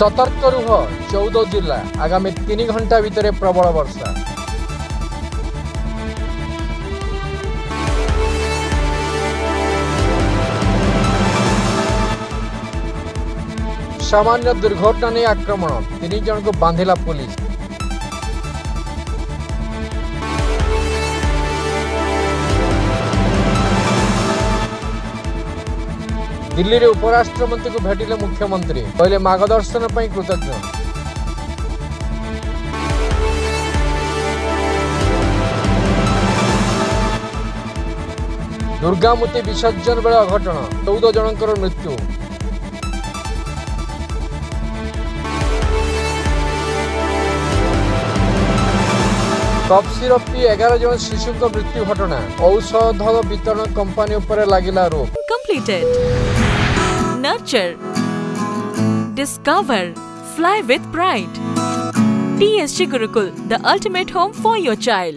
सतर्क रुह 14 जिला आगामी 3 घंटा भितर प्रबल वर्षा। सामान्य दुर्घटना नहीं आक्रमण 3 जन को बांधिला पुलिस। दिल्ली रे उपराष्ट्रमंत्री को भेटिले मुख्यमंत्री कहले मार्गदर्शन पर कृतज्ञ। दुर्गामूर्ति विसर्जन बेले अघटन 14 जनकर मृत्यु। कफ सिरप पी 11 जन शिशु मृत्यु घटना। औषध वितरण कंपनी उपर लागिला रोक। Completed. Nurture, discover, fly with pride. TSG Gurukul, the ultimate home for your child.